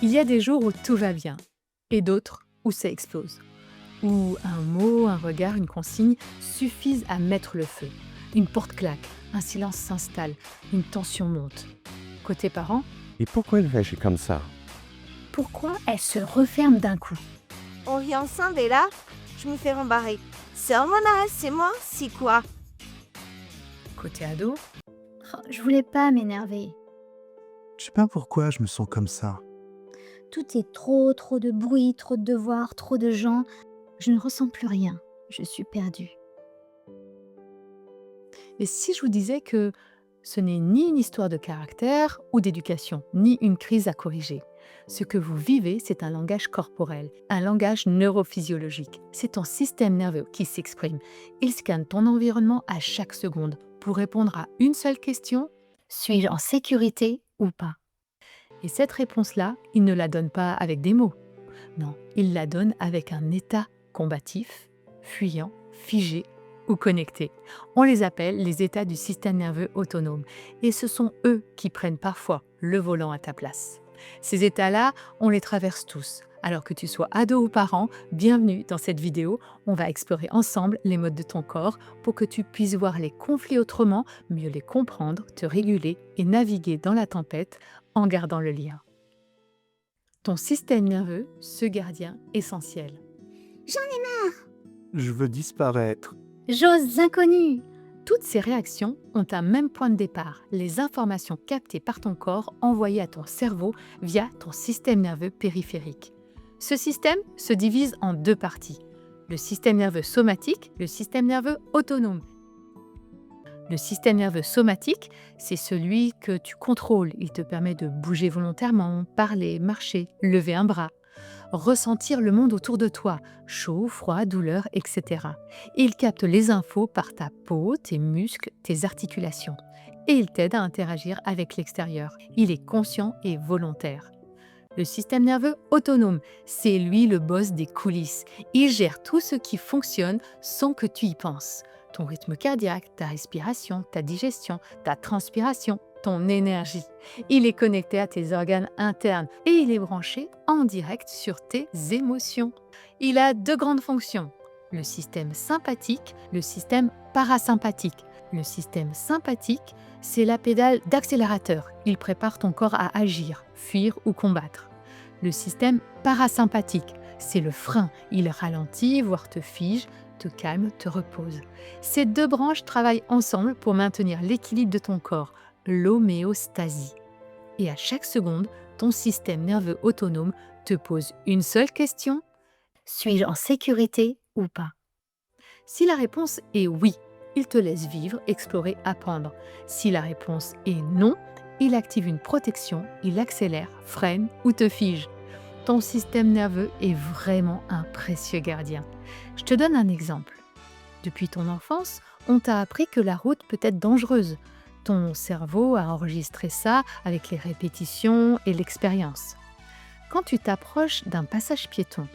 Il y a des jours où tout va bien et d'autres où ça explose. Où un mot, un regard, une consigne suffisent à mettre le feu. Une porte claque, un silence s'installe, une tension monte. Côté parents, Et pourquoi elle réagit comme ça? Pourquoi elle se referme d'un coup? On vit ensemble et là, je me fais rembarrer. C'est hormonal, c'est moi, c'est quoi? côté ado, Oh, je voulais pas m'énerver. Je sais pas pourquoi je me sens comme ça. Tout est trop de bruit, trop de devoirs, trop de gens. Je ne ressens plus rien. Je suis perdue. et si je vous disais que ce n'est ni une histoire de caractère ou d'éducation, ni une crise à corriger. Ce que vous vivez, c'est un langage corporel, un langage neurophysiologique. C'est ton système nerveux qui s'exprime. Il scanne ton environnement à chaque seconde pour répondre à une seule question. Suis-je en sécurité ou pas? Et cette réponse-là, il ne la donne pas avec des mots. Non, il la donne avec un état combatif, fuyant, figé ou connecté. On les appelle les états du système nerveux autonome. Et ce sont eux qui prennent parfois le volant à ta place. Ces états-là, on les traverse tous. Alors que tu sois ado ou parent, bienvenue dans cette vidéo. On va explorer ensemble les modes de ton corps pour que tu puisses voir les conflits autrement, mieux les comprendre, te réguler et naviguer dans la tempête en gardant le lien. Ton système nerveux, ce gardien essentiel. Je veux disparaître. J'ose l'inconnu. Toutes ces réactions ont un même point de départ, les informations captées par ton corps envoyées à ton cerveau via ton système nerveux périphérique. Ce système se divise en deux parties, le système nerveux somatique, le système nerveux autonome. Le système nerveux somatique, c'est celui que tu contrôles. Il te permet de bouger volontairement, parler, marcher, lever un bras, ressentir le monde autour de toi, chaud, froid, douleur, etc. Et il capte les infos par ta peau, tes muscles, tes articulations. Et il t'aide à interagir avec l'extérieur. Il est conscient et volontaire. Le système nerveux autonome, c'est lui le boss des coulisses. Il gère tout ce qui fonctionne sans que tu y penses. Ton rythme cardiaque, ta respiration, ta digestion, ta transpiration, ton énergie. Il est connecté à tes organes internes et il est branché en direct sur tes émotions. Il a deux grandes fonctions, le système sympathique, le système parasympathique. Le système sympathique, c'est la pédale d'accélérateur. Il prépare ton corps à agir, fuir ou combattre. Le système parasympathique, c'est le frein. Il ralentit, voire te fige, te calme, te repose. Ces deux branches travaillent ensemble pour maintenir l'équilibre de ton corps, l'homéostasie. Et à chaque seconde, ton système nerveux autonome te pose une seule question. Suis-je en sécurité ou pas? Si la réponse est oui, il te laisse vivre, explorer, apprendre. Si la réponse est non, il active une protection, il accélère, freine ou te fige. Ton système nerveux est vraiment un précieux gardien. Je te donne un exemple. Depuis ton enfance, on t'a appris que la route peut être dangereuse. Ton cerveau a enregistré ça avec les répétitions et l'expérience. Quand tu t'approches d'un passage piéton,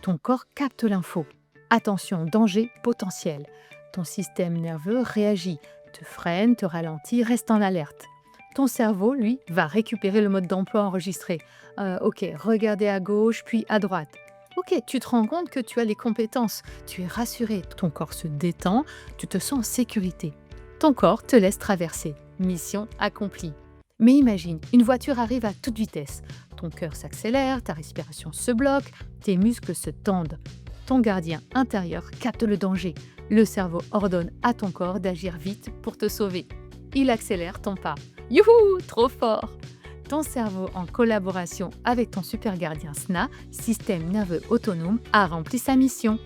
ton corps capte l'info. Attention, danger potentiel. Ton système nerveux réagit, te freine, te ralentit, reste en alerte. Ton cerveau, lui, va récupérer le mode d'emploi enregistré. Ok, regardez à gauche, puis à droite. Ok, tu te rends compte que tu as les compétences, tu es rassuré, ton corps se détend, tu te sens en sécurité. Ton corps te laisse traverser. Mission accomplie. Mais imagine, une voiture arrive à toute vitesse. Ton cœur s'accélère, ta respiration se bloque, tes muscles se tendent. Ton gardien intérieur capte le danger. Le cerveau ordonne à ton corps d'agir vite pour te sauver. Il accélère ton pas. Youhou, trop fort! Ton cerveau, en collaboration avec ton super gardien SNA, système nerveux autonome, a rempli sa mission,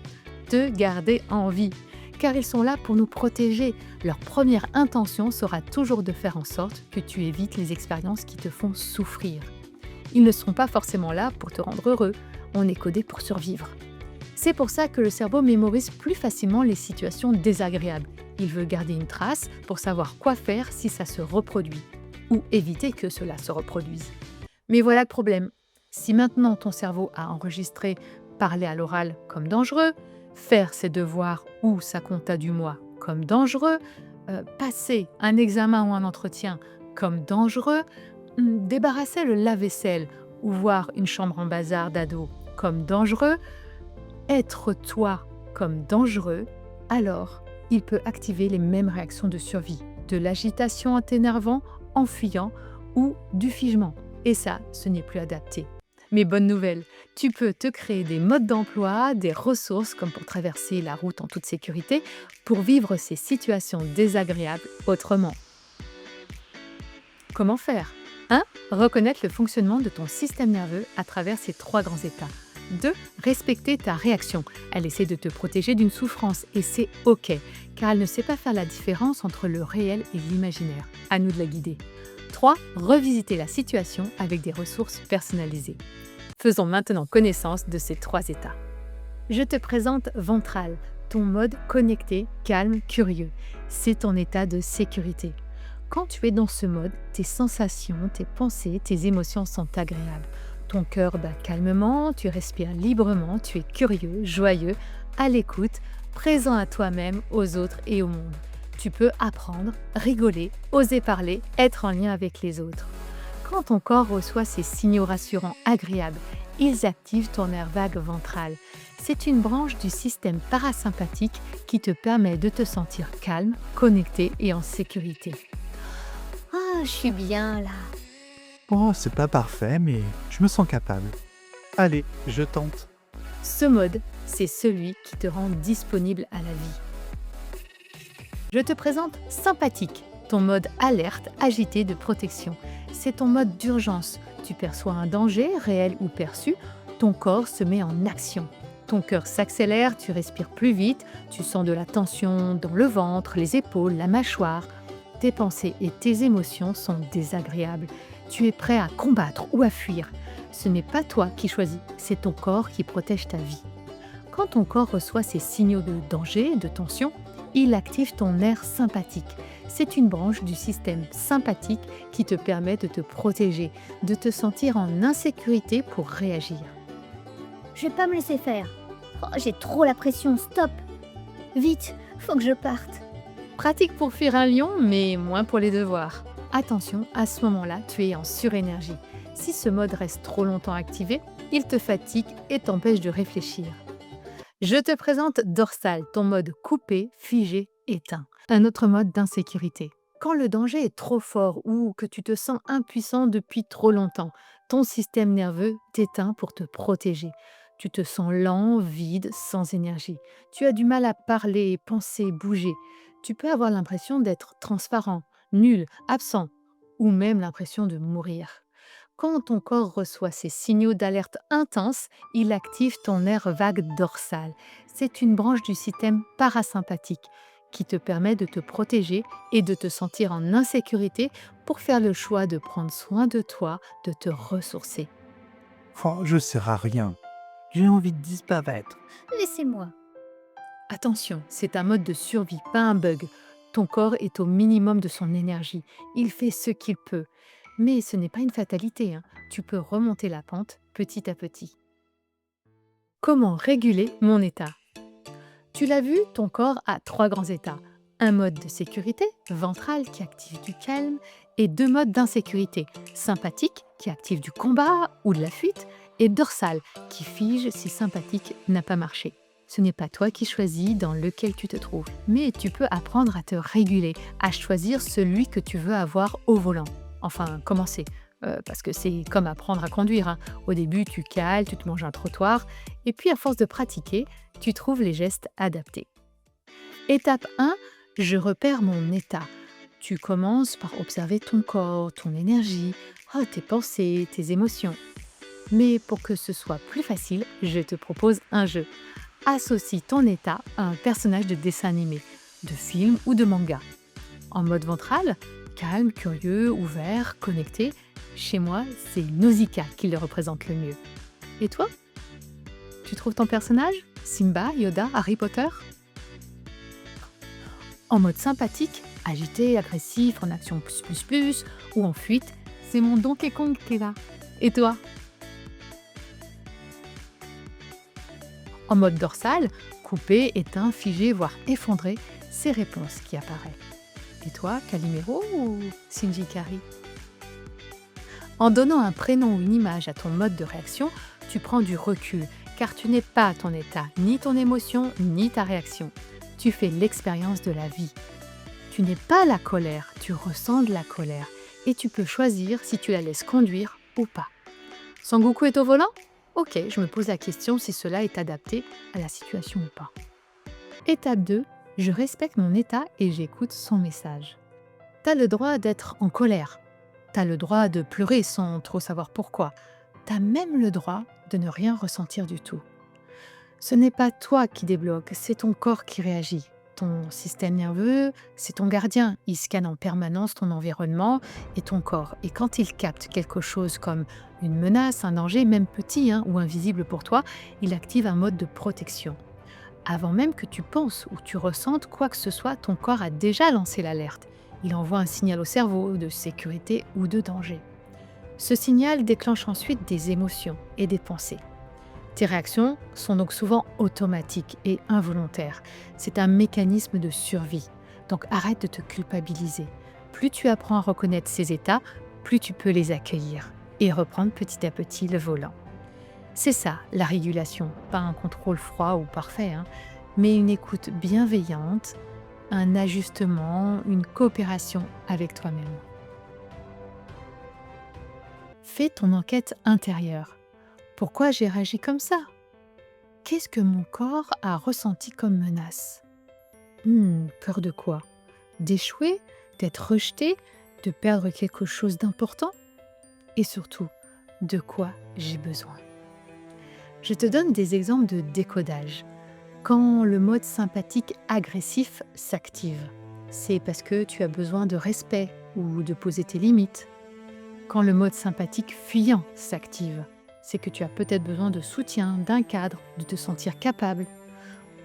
te garder en vie. Car ils sont là pour nous protéger. Leur première intention sera toujours de faire en sorte que tu évites les expériences qui te font souffrir. Ils ne seront pas forcément là pour te rendre heureux. On est codé pour survivre. C'est pour ça que le cerveau mémorise plus facilement les situations désagréables. Il veut garder une trace pour savoir quoi faire si ça se reproduit, ou éviter que cela se reproduise. Mais voilà le problème. Si maintenant ton cerveau a enregistré parler à l'oral comme dangereux, faire ses devoirs ou sa compta du mois comme dangereux, passer un examen ou un entretien comme dangereux, débarrasser le lave-vaisselle ou voir une chambre en bazar d'ado comme dangereux, être toi comme dangereux, alors il peut activer les mêmes réactions de survie, de l'agitation en t'énervant, en fuyant ou du figement. Et ça, ce n'est plus adapté. Mais bonne nouvelle, tu peux te créer des modes d'emploi, des ressources comme pour traverser la route en toute sécurité, pour vivre ces situations désagréables autrement. Comment faire 1. Reconnaître le fonctionnement de ton système nerveux à travers ces 3 grands états. 2. Respecter ta réaction. Elle essaie de te protéger d'une souffrance et c'est OK, car elle ne sait pas faire la différence entre le réel et l'imaginaire. À nous de la guider. 3. Revisiter la situation avec des ressources personnalisées. Faisons maintenant connaissance de ces 3 états. Je te présente Ventral, ton mode connecté, calme, curieux. C'est ton état de sécurité. Quand tu es dans ce mode, tes sensations, tes pensées, tes émotions sont agréables. Ton cœur bat calmement, tu respires librement, tu es curieux, joyeux, à l'écoute, présent à toi-même, aux autres et au monde. Tu peux apprendre, rigoler, oser parler, être en lien avec les autres. Quand ton corps reçoit ces signaux rassurants agréables, ils activent ton nerf vague ventral. C'est une branche du système parasympathique qui te permet de te sentir calme, connecté et en sécurité. Ah, je suis bien là. Oh, c'est pas parfait, mais je me sens capable. Allez, je tente. Ce mode, c'est celui qui te rend disponible à la vie. Je te présente Sympathique, ton mode alerte, agité de protection. C'est ton mode d'urgence. Tu perçois un danger, réel ou perçu, ton corps se met en action. Ton cœur s'accélère, tu respires plus vite, tu sens de la tension dans le ventre, les épaules, la mâchoire. Tes pensées et tes émotions sont désagréables. Tu es prêt à combattre ou à fuir. Ce n'est pas toi qui choisis, c'est ton corps qui protège ta vie. Quand ton corps reçoit ces signaux de danger, de tension, il active ton nerf sympathique. C'est une branche du système sympathique qui te permet de te protéger, de te sentir en insécurité pour réagir. Je vais pas me laisser faire. Oh, j'ai trop la pression, stop. Vite, faut que je parte. Pratique pour fuir un lion, mais moins pour les devoirs. Attention, à ce moment-là, tu es en surénergie. Si ce mode reste trop longtemps activé, il te fatigue et t'empêche de réfléchir. Je te présente Dorsal, ton mode coupé, figé, éteint. Un autre mode d'insécurité. Quand le danger est trop fort ou que tu te sens impuissant depuis trop longtemps, ton système nerveux t'éteint pour te protéger. Tu te sens lent, vide, sans énergie. Tu as du mal à parler, penser, bouger. Tu peux avoir l'impression d'être transparent, nul, absent, ou même l'impression de mourir. Quand ton corps reçoit ces signaux d'alerte intenses, il active ton nerf vague dorsal. C'est une branche du système parasympathique qui te permet de te protéger et de te sentir en insécurité pour faire le choix de prendre soin de toi, de te ressourcer. Oh, je sers à rien. J'ai envie de disparaître. Laissez-moi. Attention, c'est un mode de survie, pas un bug. Ton corps est au minimum de son énergie. Il fait ce qu'il peut. Mais ce n'est pas une fatalité, hein. Tu peux remonter la pente petit à petit. Comment réguler mon état ? Tu l'as vu, ton corps a 3 grands états. Un mode de sécurité, ventral, qui active du calme, et 2 modes d'insécurité, sympathique, qui active du combat ou de la fuite, et dorsal, qui fige si sympathique n'a pas marché. Ce n'est pas toi qui choisis dans lequel tu te trouves, mais tu peux apprendre à te réguler, à choisir celui que tu veux avoir au volant. Enfin, commencer, parce que c'est comme apprendre à conduire, hein. Au début, tu cales, tu te manges un trottoir, et puis à force de pratiquer, tu trouves les gestes adaptés. Étape 1, je repère mon état. Tu commences par observer ton corps, ton énergie, tes pensées, tes émotions. Mais pour que ce soit plus facile, je te propose un jeu. Associe ton état à un personnage de dessin animé, de film ou de manga. En mode ventral, calme, curieux, ouvert, connecté. Chez moi, c'est Nausicaa qui le représente le mieux. Et toi ? Tu trouves ton personnage ? Simba, Yoda, Harry Potter ? En mode sympathique, agité, agressif, en action plus, ou en fuite, c'est mon Donkey Kong qui est là. Et toi ? En mode dorsal, coupé, éteint, figé, voire effondré, c'est Réponse qui apparaît. Et toi, Calimero ou Shinji Ikari ? En donnant un prénom ou une image à ton mode de réaction, tu prends du recul, car tu n'es pas ton état, ni ton émotion, ni ta réaction. Tu fais l'expérience de la vie. Tu n'es pas la colère, tu ressens de la colère, et tu peux choisir si tu la laisses conduire ou pas. Sangoku est au volant ? Ok, je me pose la question si cela est adapté à la situation ou pas. Étape 2, je respecte mon état et j'écoute son message. T'as le droit d'être en colère. T'as le droit de pleurer sans trop savoir pourquoi. T'as même le droit de ne rien ressentir du tout. Ce n'est pas toi qui débloque, c'est ton corps qui réagit. Ton système nerveux, c'est ton gardien. Il scanne en permanence ton environnement et ton corps. Et quand il capte quelque chose comme une menace, un danger, même petit ou invisible pour toi, il active un mode de protection. Avant même que tu penses ou tu ressentes quoi que ce soit, ton corps a déjà lancé l'alerte. Il envoie un signal au cerveau de sécurité ou de danger. Ce signal déclenche ensuite des émotions et des pensées. Tes réactions sont donc souvent automatiques et involontaires. C'est un mécanisme de survie. Donc arrête de te culpabiliser. Plus tu apprends à reconnaître ces états, plus tu peux les accueillir et reprendre petit à petit le volant. C'est ça, la régulation. Pas un contrôle froid ou parfait, mais une écoute bienveillante, un ajustement, une coopération avec toi-même. Fais ton enquête intérieure. Pourquoi j'ai réagi comme ça ? Qu'est-ce que mon corps a ressenti comme menace ? Peur de quoi ? D'échouer ? D'être rejeté ? De perdre quelque chose d'important ? Et surtout, de quoi j'ai besoin ? Je te donne des exemples de décodage. Quand le mode sympathique agressif s'active, c'est parce que tu as besoin de respect ou de poser tes limites. Quand le mode sympathique fuyant s'active, c'est que tu as peut-être besoin de soutien, d'un cadre, de te sentir capable.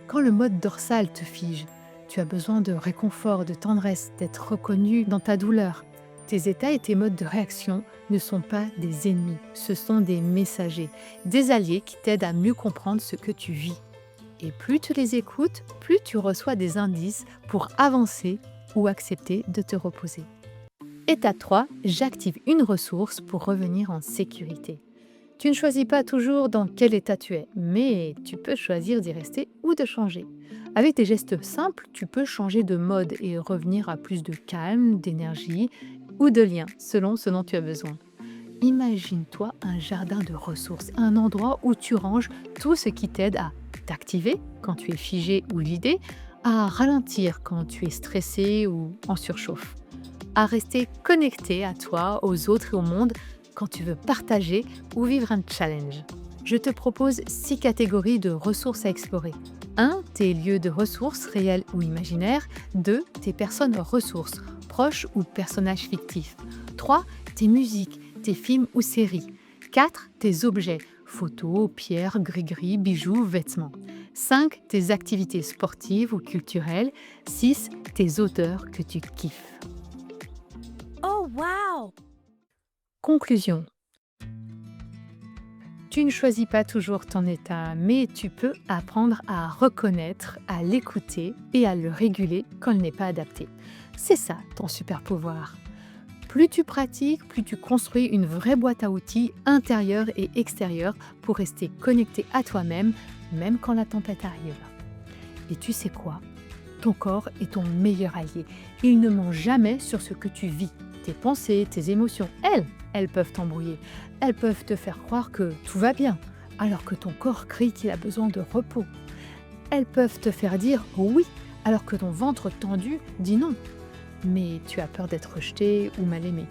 Quand le mode dorsal te fige, tu as besoin de réconfort, de tendresse, d'être reconnu dans ta douleur. Tes états et tes modes de réaction ne sont pas des ennemis, ce sont des messagers, des alliés qui t'aident à mieux comprendre ce que tu vis. Et plus tu les écoutes, plus tu reçois des indices pour avancer ou accepter de te reposer. Étape 3, j'active une ressource pour revenir en sécurité. Tu ne choisis pas toujours dans quel état tu es, mais tu peux choisir d'y rester ou de changer. Avec des gestes simples, tu peux changer de mode et revenir à plus de calme, d'énergie ou de lien, selon ce dont tu as besoin. Imagine-toi un jardin de ressources, un endroit où tu ranges tout ce qui t'aide à t'activer quand tu es figé ou lidé, à ralentir quand tu es stressé ou en surchauffe, à rester connecté à toi, aux autres et au monde quand tu veux partager ou vivre un challenge. Je te propose 6 catégories de ressources à explorer. 1. Tes lieux de ressources réels ou imaginaires. 2. Tes personnes ressources, proches ou personnages fictifs. 3. Tes musiques, tes films ou séries. 4. Tes objets, photos, pierres, gris-gris, bijoux, vêtements. 5. Tes activités sportives ou culturelles. 6. Tes auteurs que tu kiffes. Oh wow! Conclusion. Tu ne choisis pas toujours ton état, mais tu peux apprendre à reconnaître, à l'écouter et à le réguler quand il n'est pas adapté. C'est ça ton super pouvoir. Plus tu pratiques, plus tu construis une vraie boîte à outils intérieure et extérieure pour rester connecté à toi-même, même quand la tempête arrive. Et tu sais quoi ? Ton corps est ton meilleur allié. Il ne ment jamais sur ce que tu vis. Tes pensées, tes émotions, elles peuvent t'embrouiller. Elles peuvent te faire croire que tout va bien, alors que ton corps crie qu'il a besoin de repos. Elles peuvent te faire dire oui, alors que ton ventre tendu dit non. Mais tu as peur d'être rejeté ou mal aimé.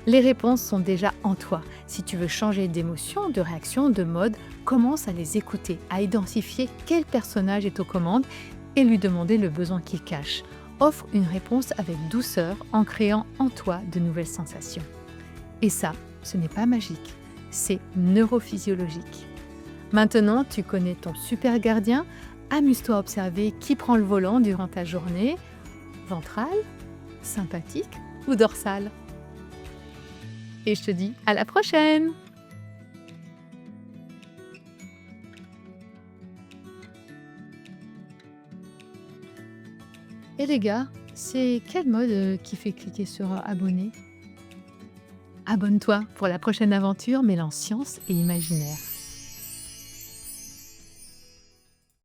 Les réponses sont déjà en toi. Si tu veux changer d'émotion, de réaction, de mode, commence à les écouter, à identifier quel personnage est aux commandes et lui demander le besoin qu'il cache. Offre une réponse avec douceur en créant en toi de nouvelles sensations. Et ça, ce n'est pas magique, c'est neurophysiologique. Maintenant, tu connais ton super gardien, amuse-toi à observer qui prend le volant durant ta journée, ventral, sympathique ou dorsal. Et je te dis à la prochaine! Et les gars, c'est quel mode qui fait cliquer sur abonner ? Abonne-toi pour la prochaine aventure mêlant science et imaginaire.